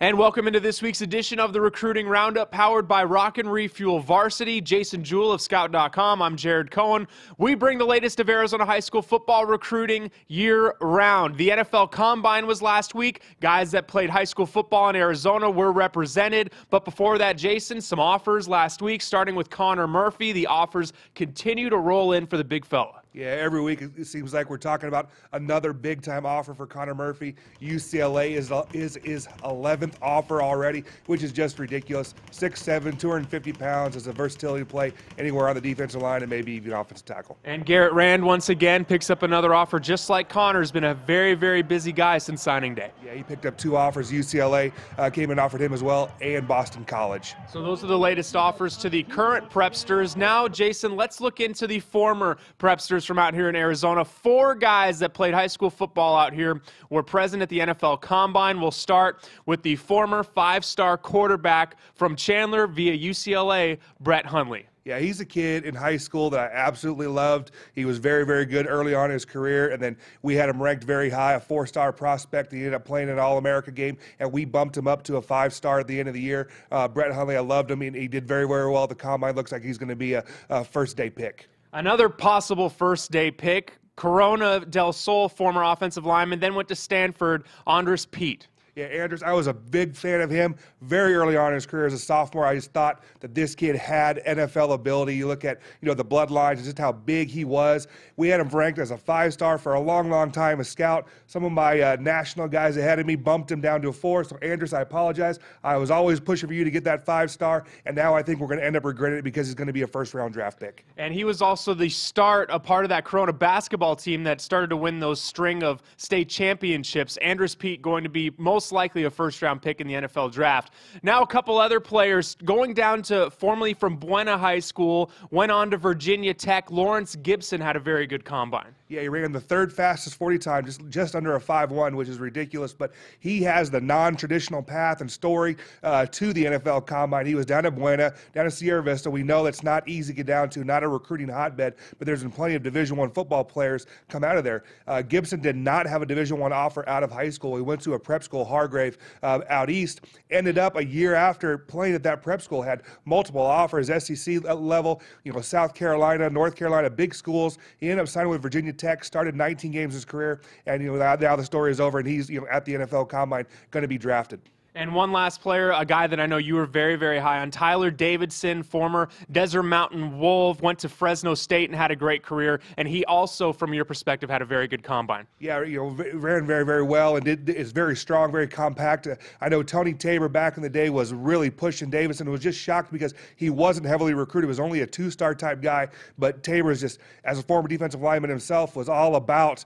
And welcome into this week's edition of the Recruiting Roundup, powered by Rock and Refuel Varsity. Jason Jewell of Scout.com. I'm Jared Cohen. We bring the latest of Arizona high school football recruiting year-round. The NFL Combine was last week. Guys that played high school football in Arizona were represented. But before that, Jason, some offers last week, starting with Connor Murphy. The offers continue to roll in for the big fella. Yeah, every week it seems like we're talking about another big-time offer for Connor Murphy. UCLA is his 11th offer already, which is just ridiculous. 6'7", 250 pounds, as a versatility play anywhere on the defensive line and maybe even offensive tackle. And Garrett Rand once again picks up another offer, just like Connor's been a very, very busy guy since signing day. Yeah, he picked up 2 offers. UCLA came and offered him as well, and Boston College. So those are the latest offers to the current Prepsters. Now, Jason, let's look into the former Prepsters from out here in Arizona. 4 guys that played high school football out here were present at the NFL Combine. We'll start with the former 5-star quarterback from Chandler via UCLA, Brett Hundley. Yeah, he's a kid in high school that I absolutely loved. He was very, very good early on in his career, and then we had him ranked very high, a 4-star prospect. He ended up playing an All-America game, and we bumped him up to a 5-star at the end of the year. Brett Hundley, I loved him, and he did very, very well at the Combine. Looks like he's going to be a first-day pick. Another possible first-day pick, Corona del Sol, former offensive lineman, then went to Stanford, Andres Pete. Yeah, Andres, I was a big fan of him very early on in his career as a sophomore. I just thought that this kid had NFL ability. You look at, the bloodlines and just how big he was. We had him ranked as a 5-star for a long, long time, a scout. Some of my national guys ahead of me bumped him down to a 4. So, Andres, I apologize. I was always pushing for you to get that 5-star, and now I think we're going to end up regretting it because he's going to be a first-round draft pick. And he was also a part of that Corona basketball team that started to win those string of state championships. Andres Pete going to be most likely a first-round pick in the NFL draft. Now a couple other players going down to formerly from Buena High School, went on to Virginia Tech. Lawrence Gibson had a very good combine. Yeah, he ran the 3rd fastest 40 time, just under a 5.1, which is ridiculous. But he has the non-traditional path and story to the NFL Combine. He was down at Buena, down at Sierra Vista. We know that's not easy to get down to, not a recruiting hotbed, but there's been plenty of Division I football players come out of there. Gibson did not have a Division I offer out of high school. He went to a prep school, Hargrave, out east. Ended up a year after playing at that prep school, had multiple offers, SEC level, South Carolina, North Carolina, big schools. He ended up signing with Virginia Tech, started 19 games in his career, and now the story is over, and he's at the NFL Combine going to be drafted. And one last player, a guy that I know you were very, very high on, Tyler Davidson, former Desert Mountain Wolf, went to Fresno State and had a great career. And he also, from your perspective, had a very good combine. Yeah, ran very, very well and is very strong, very compact. I know Tony Tabor back in the day was really pushing Davidson. Was just shocked because he wasn't heavily recruited. He was only a 2-star type guy. But Tabor is just, as a former defensive lineman himself, was all about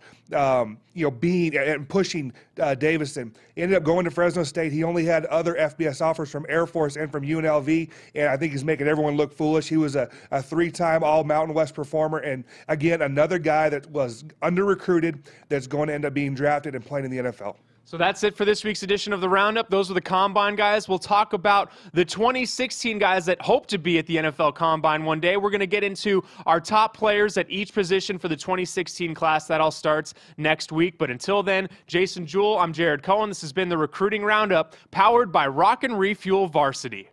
being and pushing Davidson. He ended up going to Fresno State. He only had other FBS offers from Air Force and from UNLV, and I think he's making everyone look foolish. He was a 3-time All-Mountain West performer, and again, another guy that was under-recruited that's going to end up being drafted and playing in the NFL. So that's it for this week's edition of the Roundup. Those are the Combine guys. We'll talk about the 2016 guys that hope to be at the NFL Combine one day. We're going to get into our top players at each position for the 2016 class. That all starts next week. But until then, Jason Jewell, I'm Jared Cohen. This has been the Recruiting Roundup, powered by Rock and Refuel Varsity.